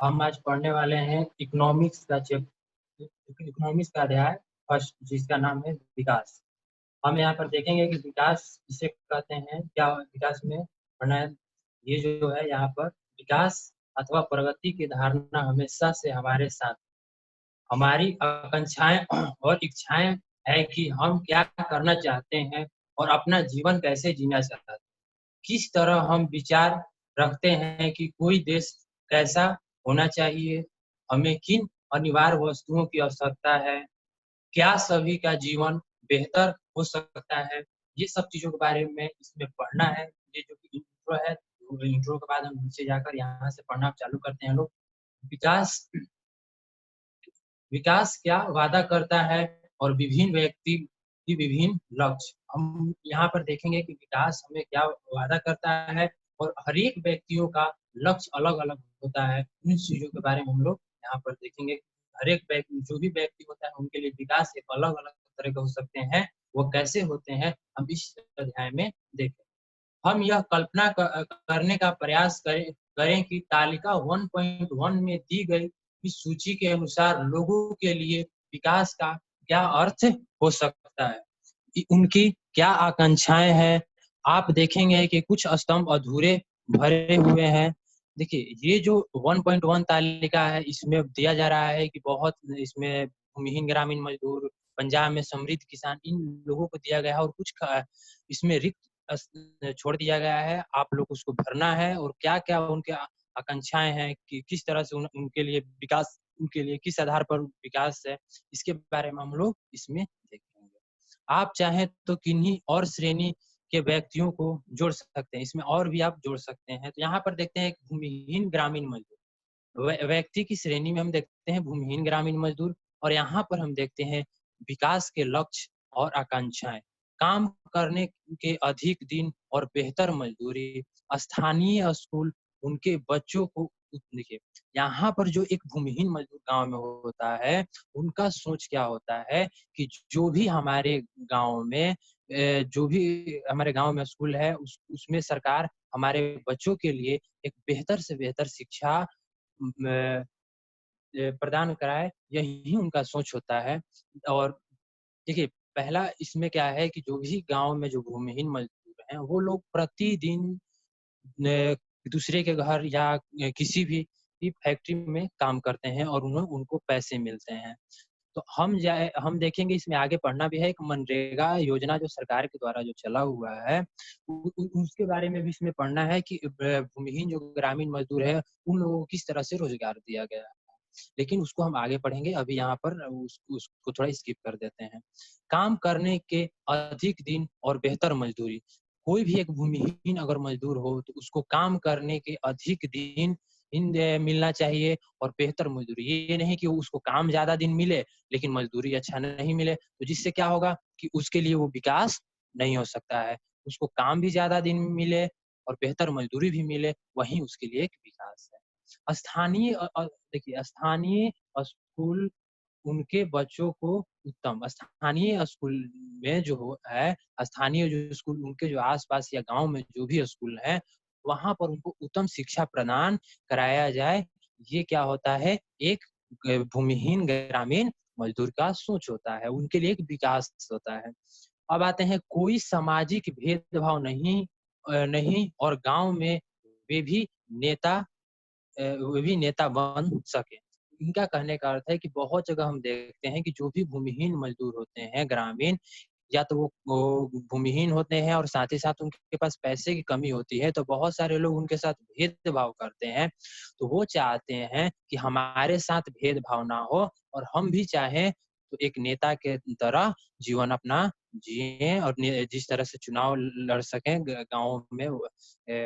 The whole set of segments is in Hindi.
हम आज पढ़ने वाले हैं इकोनॉमिक्स का अध्याय फर्स्ट, जिसका नाम है विकास। हम यहाँ पर देखेंगे कि विकास किसे कहते हैं, क्या विकास में पढ़ना है। ये जो है यहाँ पर विकास अथवा प्रगति की धारणा हमेशा से हमारे साथ, हमारी आकांक्षाएं और इच्छाएं है कि हम क्या करना चाहते हैं और अपना जीवन कैसे जीना चाहते हैं। किस तरह हम विचार रखते हैं कि कोई देश कैसा होना चाहिए, हमें किन अनिवार्य वस्तुओं की आवश्यकता है, क्या सभी का जीवन बेहतर हो सकता है। ये सब चीज़ों के बारे में इसमें पढ़ना है। ये जो कि इंट्रो है, इंट्रो के बाद हम नीचे जाकर यहाँ से पढ़ना चालू करते हैं लोग। विकास विकास क्या वादा करता है और विभिन्न व्यक्ति की विभिन्न लक्ष्य। हम यहाँ पर देखेंगे कि विकास हमें क्या वादा करता है और हर एक व्यक्तियों का लक्ष्य अलग-अलग होता है। उन चीज़ों के बारे में हम लोग यहाँ पर देखेंगे। हर एक व्यक्ति, जो भी व्यक्ति होता है, उनके लिए विकास एक अलग-अलग तरह के हो सकते हैं। वो कैसे होते हैं, हम इस अध्याय में देखेंगे। हम यह कल्पना करने का प्रयास करें कि तालिका 1.1 में दी गई इस सूची के अनुसार लोगों के लिए विकास का क्या अर्थ हो सकता है, उनकी क्या आकांक्षाएं हैं। आप देखेंगे कि कुछ स्तंभ अधूरे भरे हुए हैं। देखिए, ये जो 1.1 तालिका है, इसमें दिया जा रहा है कि बहुत इसमें भूमिहीन ग्रामीण मजदूर, पंजाब में समृद्ध किसान, इन लोगों को दिया गया है और कुछ इसमें रिक्त छोड़ दिया गया है। आप लोग उसको भरना है और क्या-क्या उनके आकांक्षाएँ हैं कि किस तरह से उनके लिए विकास, उनके लिए किस आधार पर विकास है, इसके बारे में हम लोग इसमें देखेंगे। आप चाहें तो किन्हीं और श्रेणी के व्यक्तियों को जोड़ सकते हैं, इसमें और भी आप जोड़ सकते हैं। तो यहाँ पर देखते हैं एक भूमिहीन ग्रामीण मजदूर। व्यक्ति की श्रेणी में हम देखते हैं भूमिहीन ग्रामीण मजदूर, और यहाँ पर हम देखते हैं विकास के लक्ष्य और आकांक्षाएं। काम करने के अधिक दिन और बेहतर मजदूरी, स्थानीय स्कूल उनके बच्चों को। देखिए, यहाँ पर जो एक भूमिहीन मजदूर गांव में होता है, उनका सोच क्या होता है कि जो भी हमारे गांव में जो भी हमारे गांव में स्कूल है, उसमें सरकार हमारे बच्चों के लिए एक बेहतर से बेहतर शिक्षा प्रदान कराए, यही उनका सोच होता है। और देखिए, पहला इसमें क्या है कि जो भी गाँव में जो भूमिहीन मज़दूर हैं, वो लोग प्रतिदिन न दूसरे के घर या किसी भी फैक्ट्री में काम करते हैं और उनको पैसे मिलते हैं। तो हम देखेंगे, इसमें आगे पढ़ना भी है, एक मनरेगा योजना जो सरकार के द्वारा जो चला हुआ है, उ उ उसके बारे में भी इसमें पढ़ना है कि भूमिहीन जो ग्रामीण मज़दूर है, उन लोगों को किस तरह से रोज़गार दिया गया है। लेकिन उसको हम आगे पढ़ेंगे, अभी यहाँ पर उसको थोड़ा स्किप कर देते हैं। काम करने के अधिक दिन और बेहतर मज़दूरी। कोई भी एक भूमिहीन अगर मज़दूर हो, तो उसको काम करने के अधिक दिन मिलना चाहिए और बेहतर मज़दूरी। ये नहीं कि उसको काम ज़्यादा दिन मिले, लेकिन मज़दूरी अच्छा नहीं मिले, तो जिससे क्या होगा कि उसके लिए वो विकास नहीं हो सकता है। उसको काम भी ज़्यादा दिन मिले और बेहतर मज़दूरी भी मिले, वही उसके लिए एक विकास है। देखिए, स्थानीय स्कूल उनके बच्चों को उत्तम स्थानीय स्कूल में जो है, स्थानीय जो स्कूल उनके जो आस-पास या गाँव में जो भी स्कूल हैं, वहाँ पर उनको उत्तम शिक्षा प्रदान कराया जाए। ये क्या होता है, एक भूमिहीन ग्रामीण मज़दूर का सोच होता है, उनके लिए एक विकास होता है। अब आते हैं, कोई सामाजिक भेदभाव नहीं, और गाँव में वे भी नेता वे भी नेता बन सके। इनका कहने का अर्थ है कि बहुत जगह हम देखते हैं कि जो भी भूमिहीन मज़दूर होते हैं ग्रामीण, या तो वो भूमिहीन होते हैं और साथ ही साथ उनके पास पैसे की कमी होती है, तो बहुत सारे लोग उनके साथ भेदभाव करते हैं। तो वो चाहते हैं कि हमारे साथ भेदभाव ना हो और हम भी चाहें तो एक नेता के तरह जीवन अपना जिएँ, और जिस तरह से चुनाव लड़ सकें गाँव में,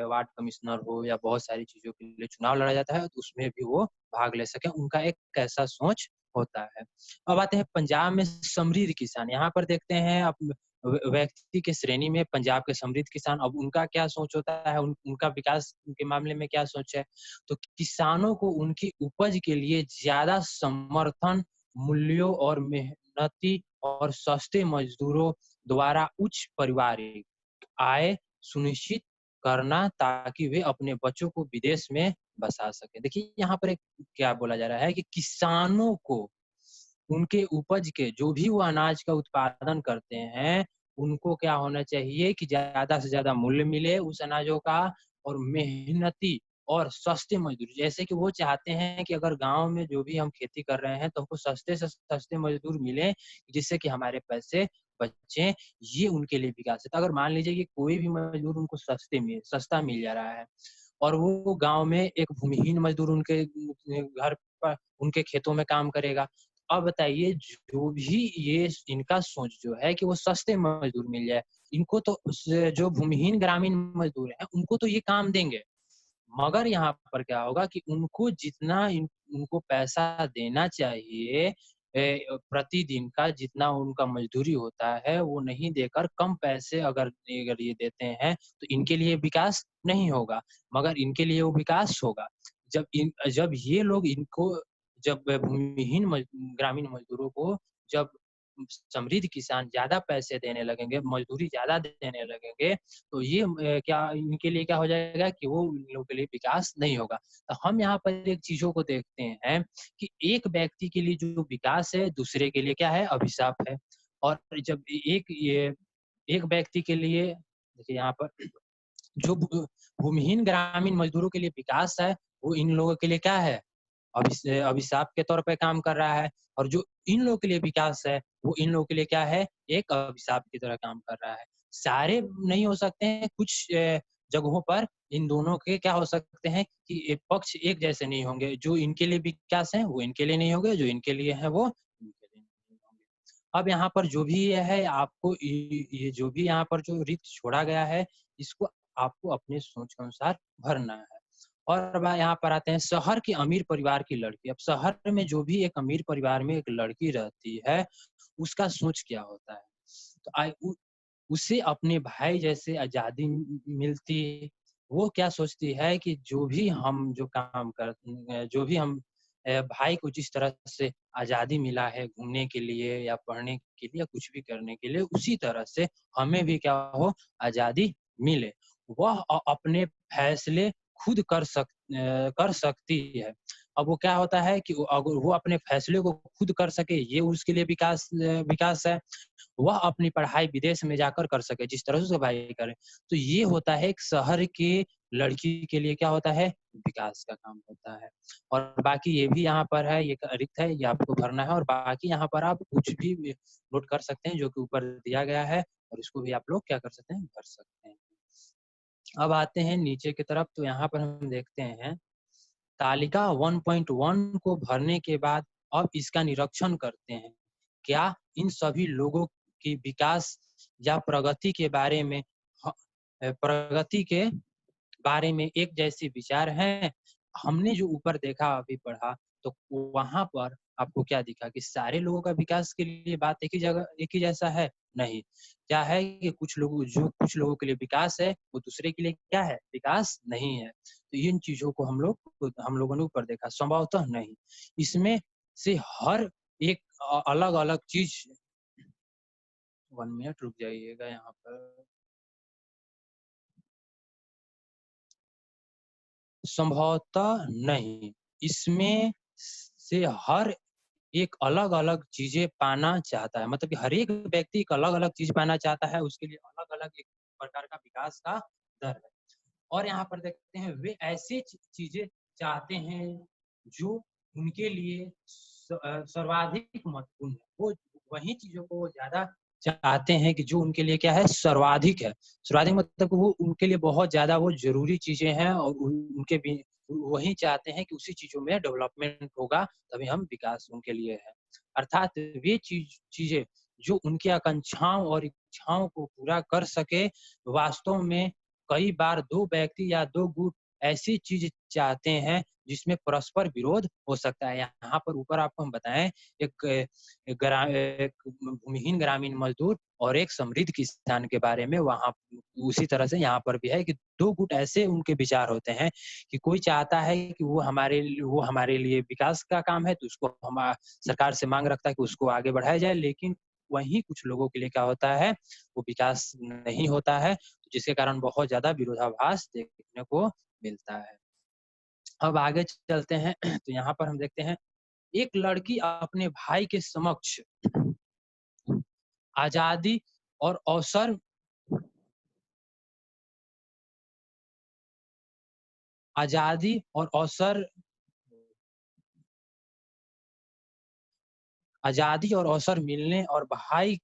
वार्ड कमिश्नर हो या बहुत सारी चीज़ों के लिए चुनाव लड़ा जाता है, तो उसमें भी वो भाग ले सकें, उनका एक ऐसा सोच होता है। अब आते हैं पंजाब में समृद्ध किसान, यहाँ पर देखते हैं व्यक्ति के श्रेणी में पंजाब के समृद्ध किसान, अब उनका क्या सोच होता है, उनका विकास के मामले में क्या सोच है। तो किसानों को उनकी उपज के लिए ज़्यादा समर्थन मूल्यों और मेहनती और सस्ते मज़दूरों द्वारा उच्च पारिवारिक आय सुनिश्चित करना ताकि वे अपने बच्चों को विदेश में बसा सकें। देखिए यहाँ पर एक क्या बोला जा रहा है कि किसानों को उनके उपज के जो भी वो अनाज का उत्पादन करते हैं, उनको क्या होना चाहिए कि ज़्यादा से ज़्यादा मूल्य मिले उस अनाजों का और मेहनती और सस्ते मज़दूर जैसे कि वो चाहते हैं कि अगर गाँव में जो भी हम खेती कर रहे हैं, तो हमको सस्ते से सस्ते मज़दूर मिलें, जिससे कि हमारे पैसे बचें, ये उनके लिए विकास है। तो अगर मान लीजिए कि कोई भी मज़दूर उनको सस्ता मिल जा रहा है और वो गाँव में एक भूमिहीन मज़दूर उनके घर पर उनके खेतों में काम करेगा। अब बताइए जो भी ये इनका सोच जो है कि वो सस्ते मज़दूर मिल जाए, इनको तो उस जो भूमिहीन ग्रामीण मज़दूर हैं, उनको तो ये काम देंगे। मगर यहाँ पर क्या होगा कि उनको जितना उनको पैसा देना चाहिए प्रतिदिन का जितना उनका मज़दूरी होता है, वो नहीं देकर कम पैसे अगर ये देते हैं, तो इनके लिए विकास नहीं होगा, मगर इनके लिए वो विकास होगा। जब ये लोग इनको जब भूमिहीन ग्रामीण मज़दूरों को जब समृद्ध किसान ज़्यादा पैसे देने लगेंगे, मज़दूरी ज़्यादा देने लगेंगे, तो ये क्या इनके लिए क्या हो जाएगा कि वो इन लोगों के लिए विकास नहीं होगा। तो हम यहाँ पर एक चीज़ों को देखते हैं कि एक व्यक्ति के लिए जो विकास है, दूसरे के लिए क्या है? अभिशाप है। और जब एक व्यक्ति के लिए देखिए यहाँ पर जो भूमिहीन ग्रामीण मज़दूरों के लिए विकास है, वो इन लोगों के लिए क्या है? अभिशाप के तौर पे काम कर रहा है और जो इन लोगों के लिए विकास है, वो इन लोगों के लिए क्या है? एक अभिशाप की तरह काम कर रहा है। सारे नहीं हो सकते हैं, कुछ जगहों पर इन दोनों के क्या हो सकते हैं कि पक्ष एक जैसे नहीं होंगे। जो इनके लिए विकास है, वो इनके लिए नहीं होंगे, जो इनके लिए है, वो इनके लिए नहीं होंगे। अब यहाँ पर जो भी ये है आपको ये जो भी यहाँ पर जो रिक्त छोड़ा गया है, इसको आपको अपने सोच के अनुसार भरना है। और अब यहाँ पर आते हैं शहर के अमीर परिवार की लड़की। अब शहर में जो भी एक अमीर परिवार में एक लड़की रहती है, उसका सोच क्या होता है? तो उसे अपने भाई जैसे आज़ादी मिलती, वो क्या सोचती है कि जो भी हम भाई को जिस तरह से आज़ादी मिला है घूमने के लिए या पढ़ने के लिए या कुछ भी करने के लिए, उसी तरह से हमें भी क्या हो आज़ादी मिले। वह अपने फैसले खुद कर सकती है। अब वो क्या होता है कि अगर वो अपने फैसले को खुद कर सके, ये उसके लिए विकास है। वह अपनी पढ़ाई विदेश में जाकर कर सके, जिस तरह से उसका भाई करे। तो ये होता है एक शहर की लड़की के लिए क्या होता है, विकास का काम होता है। और बाकी ये भी यहाँ पर है, ये रिक्त है, ये आपको भरना है और बाकी यहाँ पर आप कुछ भी नोट कर सकते हैं जो कि ऊपर दिया गया है और इसको भी आप लोग क्या कर सकते हैं, भर सकते हैं। अब आते हैं नीचे की तरफ, तो यहाँ पर हम देखते हैं तालिका 1.1 को भरने के बाद अब इसका निरीक्षण करते हैं। क्या इन सभी लोगों की विकास या प्रगति के बारे में एक जैसे विचार हैं? हमने जो ऊपर देखा अभी पढ़ा, तो वहाँ पर आपको क्या दिखा कि सारे लोगों का विकास के लिए बात एक ही जैसा है? नहीं। क्या है कि कुछ लोगों के लिए विकास है, वो दूसरे के लिए क्या है? विकास नहीं है। तो इन चीज़ों को हम लोगों ने ऊपर देखा, संभवतः नहीं। इसमें से हर एक अलग-अलग चीज़ 1 मिनट रुक जाइएगा यहाँ पर। संभवतः नहीं। इसमें से हर एक अलग-अलग चीज़ें पाना चाहता है। मतलब कि हर एक व्यक्ति एक अलग-अलग चीज़ पाना चाहता है, उसके लिए अलग-अलग एक प्रकार का विकास का दर है। और यहाँ पर देखते हैं वे ऐसी चीज़ें चाहते हैं जो उनके लिए सर्वाधिक महत्वपूर्ण है। वो वही चीज़ों को वो ज़्यादा चाहते हैं कि जो उनके लिए क्या है सर्वाधिक है। सर्वाधिक मतलब कि वो उनके लिए बहुत ज़्यादा वो ज़रूरी चीज़ें हैं और उनके भी वही चाहते हैं कि उसी चीज़ों में डेवलपमेंट होगा, तभी हम विकास उनके लिए है। अर्थात वे चीज़ें जो उनकी आकांक्षाओं और इच्छाओं को पूरा कर सके, वास्तव में कई बार 2 व्यक्ति या 2 गुट ऐसी चीज़ चाहते हैं जिसमें परस्पर विरोध हो सकता है। यहाँ पर ऊपर आपको हम बताएँ एक भूमिहीन ग्रामीण मज़दूर और एक समृद्ध किसान के बारे में वहाँ उसी तरह से यहाँ पर भी है कि 2 गुट ऐसे उनके विचार होते हैं कि कोई चाहता है कि वो हमारे लिए विकास का काम है तो उसको सरकार से माँग रखता है कि उसको आगे बढ़ाया जाए। लेकिन वहीं कुछ लोगों के लिए क्या होता है, वो विकास नहीं होता है, तो जिसके कारण बहुत ज़्यादा विरोधाभास देखने को मिलता है। अब आगे चलते हैं तो यहाँ पर हम देखते हैं, एक लड़की अपने भाई के समक्ष आज़ादी और अवसर आज़ादी और अवसर आज़ादी और अवसर मिलने और भाई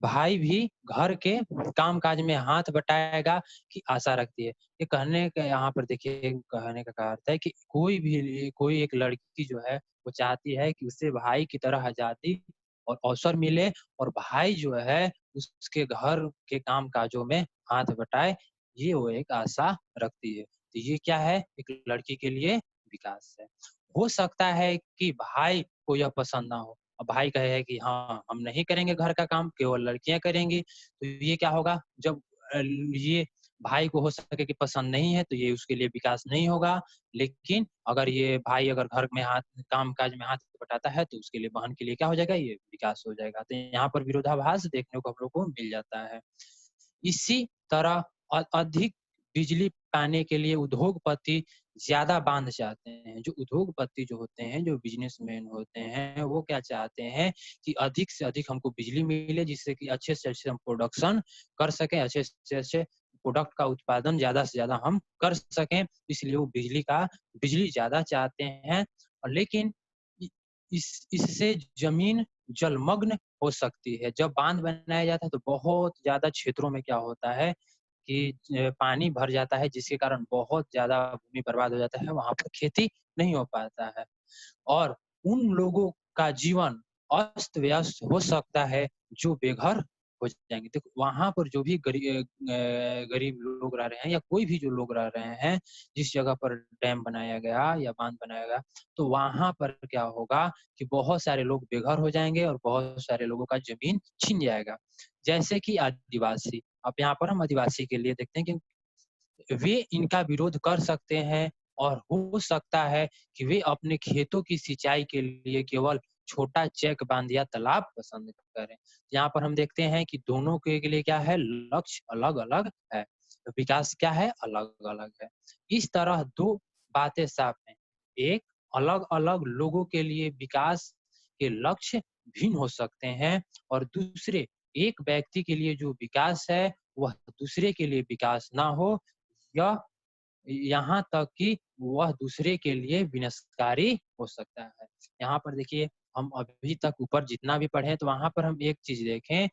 भाई भी घर के काम-काज में हाथ बटाएगा की आशा रखती है। ये कहने का यहाँ पर देखिए कहने का अर्थ है कि कोई एक लड़की जो है, वो चाहती है कि उसे भाई की तरह आज़ादी और अवसर मिले और भाई जो है उसके घर के काम-काजों में हाथ बटाए, ये वो एक आशा रखती है। तो ये क्या है? एक लड़की के लिए विकास है। हो सकता है कि भाई को यह पसंद ना हो। अब भाई कहे कि हाँ, हम नहीं करेंगे घर का काम, केवल लड़कियाँ करेंगी, तो ये क्या होगा जब ये भाई को हो सके कि पसंद नहीं है, तो ये उसके लिए विकास नहीं होगा। लेकिन अगर ये भाई अगर घर में हाथ काम-काज में हाथ बटाता है, तो उसके लिए बहन के लिए क्या हो जाएगा, ये विकास हो जाएगा। तो यहाँ पर विरोधाभास देखने को हम लोग को मिल जाता है। इसी तरह अधिक बिजली पाने के लिए उद्योगपति ज़्यादा बाँध चाहते हैं। जो उद्योगपति जो होते हैं, जो बिज़नेसमैन होते हैं, वो क्या चाहते हैं कि अधिक से अधिक हमको बिजली मिले जिससे कि अच्छे से अच्छे हम प्रोडक्शन कर सकें, अच्छे से अच्छे प्रोडक्ट का उत्पादन ज़्यादा से ज़्यादा हम कर सकें। इसलिए वो बिजली ज़्यादा चाहते हैं और लेकिन इ इससे ज़मीन जलमग्न हो सकती है। जब बाँध बनाया जाता है तो बहुत ज़्यादा क्षेत्रों में क्या होता है कि पानी भर जाता है जिसके कारण बहुत ज़्यादा भूमि बर्बाद हो जाता है, वहाँ पर खेती नहीं हो पाता है। और उन लोगों का जीवन अस्त-व्यस्त हो सकता है जो बेघर हो जाएँगे। देखो वहाँ पर जो भी गरीब लोग रह रहे हैं या कोई भी जो लोग रह रहे हैं, जिस जगह पर डैम बनाया गया या बाँध बनाया गया, तो वहाँ पर क्या होगा कि बहुत सारे लोग बेघर हो जाएँगे और बहुत सारे लोगों का ज़मीन छिन जाएगा। जैसे कि आदिवासी, अब यहाँ पर हम आदिवासी के लिए देखते हैं कि वे इनका विरोध कर सकते हैं और हो सकता है कि वे अपने खेतों की सिंचाई के लिए केवल छोटा चेक बाँध या तालाब पसंद करें। यहाँ पर हम देखते हैं कि दोनों के लिए क्या है लक्ष्य अलग-अलग है, विकास क्या है अलग-अलग है। इस तरह 2 बातें साफ हैं। एक अलग-अलग लोगों के लिए विकास के लक्ष्य भिन्न हो सकते हैं और दूसरे एक व्यक्ति के लिए जो विकास है, वह दूसरे के लिए विकास ना हो या यहाँ तक कि वह दूसरे के लिए विनाशकारी हो सकता है। यहाँ पर देखिए हम अभी तक ऊपर जितना भी पढ़े तो वहाँ पर हम एक चीज़ देखें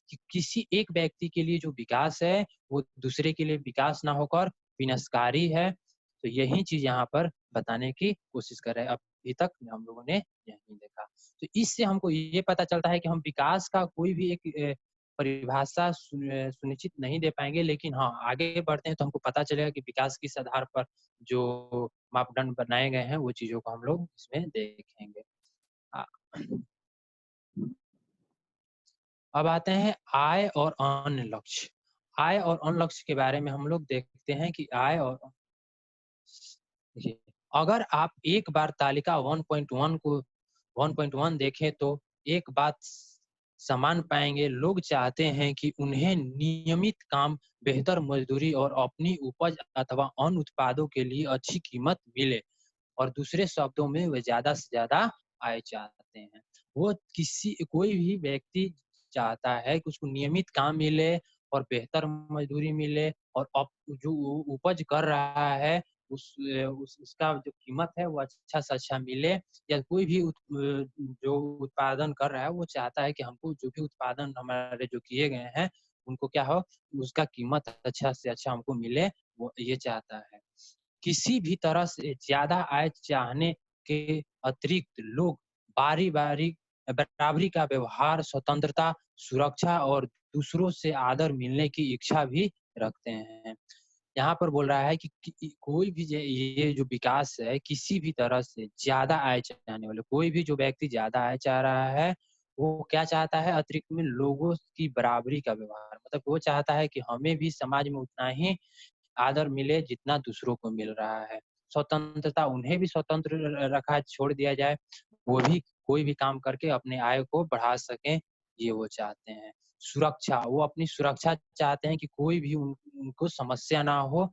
कि किसी एक व्यक्ति के लिए जो विकास है, वो दूसरे के लिए विकास ना होकर विनाशकारी है। तो यही चीज़ यहाँ पर बताने की कोशिश कर रहे हैं। अभी तक हम लोगों ने यही देखा। तो इससे हमको ये पता चलता है कि हम विकास का कोई भी एक परिभाषा सुनिश्चित नहीं दे पाएँगे, लेकिन हाँ, आगे बढ़ते हैं तो हमको पता चलेगा कि विकास किस आधार पर जो मापदंड बनाए गए हैं, वो चीज़ों को हम लोग इसमें देखेंगे। अ, अब आते हैं आय और अन्य लक्ष्य। आय और अन्य लक्ष्य के बारे में हम लोग देखते हैं कि आय और देखिए, अगर आप एक बार तालिका 1.1 को 1.1 देखें तो एक बात समान पाएँगे, लोग चाहते हैं कि उन्हें नियमित काम, बेहतर मज़दूरी और अपनी उपज अथवा अन्य उत्पादों के लिए अच्छी कीमत मिले। और दूसरे शब्दों में वे ज़्यादा से ज़्यादा आय चाहते हैं। वो कोई भी व्यक्ति चाहता है कि उसको नियमित काम मिले और बेहतर मज़दूरी मिले और जो वो उपज कर रहा है उसका जो कीमत है वो अच्छा से अच्छा मिले या कोई भी जो उत्पादन कर रहा है वो चाहता है कि हमको जो भी उत्पादन हमारे जो किए गए हैं, उनको क्या हो उसका कीमत अच्छा से अच्छा हमको मिले, वो ये चाहता है। किसी भी तरह से ज़्यादा आय चाहने के अतिरिक्त लोग बारी-बारी बराबरी का व्यवहार, स्वतंत्रता, सुरक्षा और दूसरों से आदर मिलने की इच्छा भी रखते हैं। यहाँ पर बोल रहा है कि कोई भी ये जो विकास है, किसी भी तरह से ज़्यादा आय चाहने वाले कोई भी जो व्यक्ति ज़्यादा आय चाह रहा है, वो क्या चाहता है अतिरिक्त में लोगों की बराबरी का व्यवहार। मतलब वो चाहता है कि हमें भी समाज में उतना ही आदर मिले जितना दूसरों को मिल रहा है। स्वतंत्रता उन्हें भी स्वतंत्र रखा छोड़ दिया जाए, वो भी कोई भी काम करके अपने आय को बढ़ा सकें ये वो चाहते हैं। सुरक्षा, वो अपनी सुरक्षा चाहते हैं कि कोई भी उनको समस्या ना हो,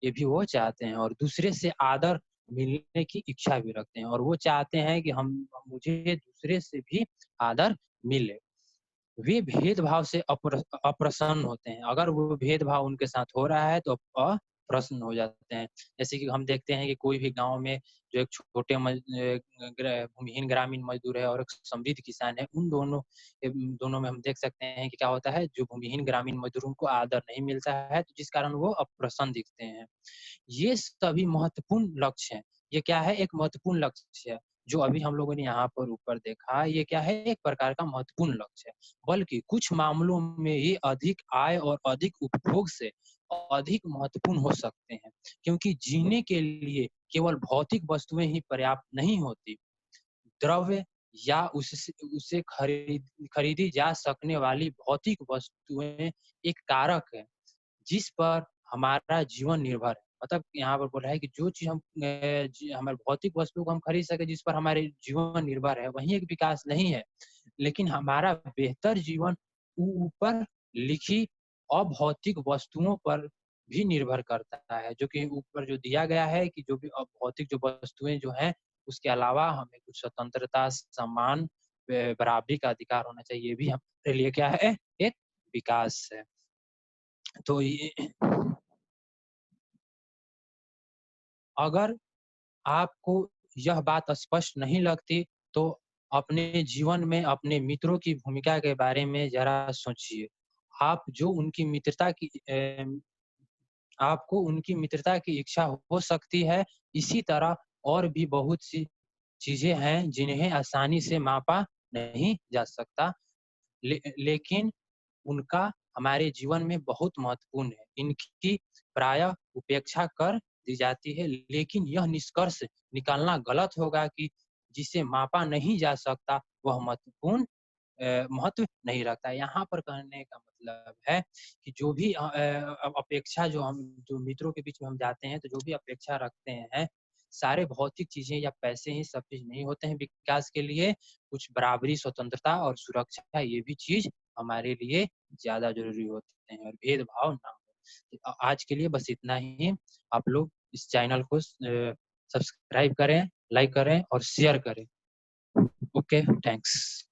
ये भी वो चाहते हैं और दूसरे से आदर मिलने की इच्छा भी रखते हैं और वो चाहते हैं कि हम मुझे दूसरे से भी आदर मिले। वे भेदभाव से अप्रसन्न होते हैं। अगर वो भेदभाव उनके साथ हो रहा है तो अप्रसन्न हो जाते हैं। जैसे कि हम देखते हैं कि कोई भी गाँव में जो एक छोटे भूमिहीन ग्रामीण मज़दूर है और एक समृद्ध किसान है, उन दोनों में हम देख सकते हैं कि क्या होता है, जो भूमिहीन ग्रामीण मज़दूर उनको आदर नहीं मिलता है, तो जिस कारण वो अप्रसन्न दिखते हैं। ये सभी महत्वपूर्ण लक्ष्य हैं। ये क्या है? एक महत्वपूर्ण लक्ष्य है, जो अभी हम लोगों ने यहाँ पर ऊपर देखा, ये क्या है? एक प्रकार का महत्वपूर्ण लक्ष्य है। बल्कि कुछ मामलों में ये अधिक आय और अधिक उपभोग से अधिक महत्वपूर्ण हो सकते हैं, क्योंकि जीने के लिए केवल भौतिक वस्तुएँ ही पर्याप्त नहीं होती। द्रव्य या उससे उसे खरीदी जा सकने वाली भौतिक वस्तुएँ एक कारक है। जिस पर हमारा जीवन निर्भर है। मतलब यहाँ पर बोला है कि जो चीज़ हम हमारे भौतिक वस्तु को हम खरीद सकें जिस पर हमारे जीवन निर्भर है, वही एक विकास नहीं है। लेकिन हमारा बेहतर जीवन ऊपर लिखी अभौतिक वस्तुओं पर भी निर्भर करता है, जो कि ऊपर जो दिया गया है कि जो भी अभौतिक जो वस्तुएँ जो हैं, उसके अलावा हमें कुछ स्वतंत्रता, सम्मान, बराबरी का अधिकार होना चाहिए। ये भी हमारे लिए क्या है? एक विकास है। तो ये अगर आपको यह बात स्पष्ट नहीं लगती, तो अपने जीवन में अपने मित्रों की भूमिका के बारे में ज़रा सोचिए। आप जो उनकी मित्रता की आपको उनकी मित्रता की इच्छा हो सकती है, इसी तरह और भी बहुत सी चीज़ें हैं, जिन्हें आसानी से मापा नहीं जा सकता, लेकिन उनका हमारे जीवन में बहुत महत्वपूर्ण है। इनकी प्रायः उपेक्षा कर दी जाती है, लेकिन यह निष्कर्ष निकालना गलत होगा कि जिसे मापा नहीं जा सकता, वह महत्व नहीं रखता है। यहाँ पर कहने का मतलब है कि जो भी अपेक्षा जो मित्रों के बीच में हम जाते हैं, तो जो भी अपेक्षा रखते हैं, सारे भौतिक चीज़ें या पैसे ही सब चीज़ नहीं होते हैं विकास के लिए। कुछ बराबरी, स्वतंत्रता और सुरक्षा, ये भी चीज़ हमारे लिए ज़्यादा ज़रूरी होते हैं और भेदभाव ना हो। आज के लिए बस इतना ही। आप लोग इस चैनल को सब्सक्राइब करें, लाइक करें और शेयर करें। Okay, thanks.